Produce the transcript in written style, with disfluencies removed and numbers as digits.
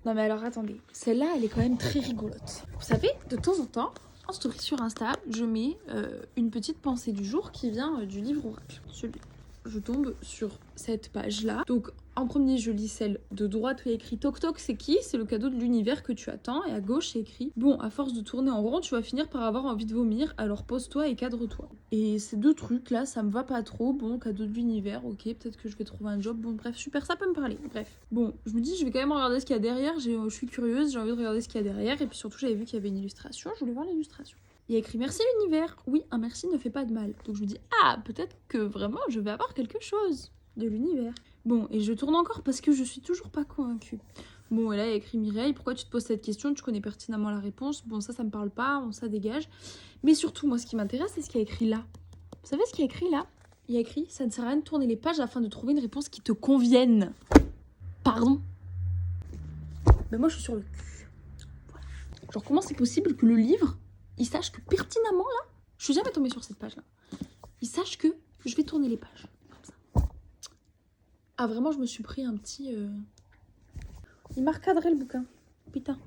Non mais alors attendez, celle-là elle est quand même très rigolote. Vous savez, de temps en temps, en story sur Insta, je mets une petite pensée du jour qui vient du livre Oracle, celui. Je tombe sur cette page-là. Donc, en premier, je lis celle de droite où il y a écrit Toc Toc, c'est qui? C'est le cadeau de l'univers que tu attends. Et à gauche, c'est écrit Bon, à force de tourner en rond, tu vas finir par avoir envie de vomir, alors pose-toi et cadre-toi. Et ces deux trucs-là, ça me va pas trop. Bon, cadeau de l'univers, ok, peut-être que je vais trouver un job. Bon, bref, super, ça peut me parler. Bref. Bon, je me dis, je vais quand même regarder ce qu'il y a derrière. Je suis curieuse, j'ai envie de regarder ce qu'il y a derrière. Et puis surtout, j'avais vu qu'il y avait une illustration. Je voulais voir l'illustration. Il y a écrit merci l'univers. Oui, un merci ne fait pas de mal. Donc je me dis, ah, peut-être que vraiment je vais avoir quelque chose de l'univers. Bon, et je tourne encore parce que je suis toujours pas convaincue. Bon, et là il y a écrit Mireille, pourquoi tu te poses cette question? Tu connais pertinemment la réponse. Bon, ça me parle pas, bon, ça dégage. Mais surtout, moi ce qui m'intéresse, c'est ce qu'il y a écrit là. Vous savez ce qu'il y a écrit là? Il y a écrit, ça ne sert à rien de tourner les pages afin de trouver une réponse qui te convienne. Pardon? Ben moi je suis sur le cul. Voilà. Genre comment c'est possible que le livre il sache que pertinemment là, je suis jamais tombée sur cette page là, il sache que je vais tourner les pages comme ça. Ah vraiment je me suis pris un petit il m'a recadré le bouquin, putain.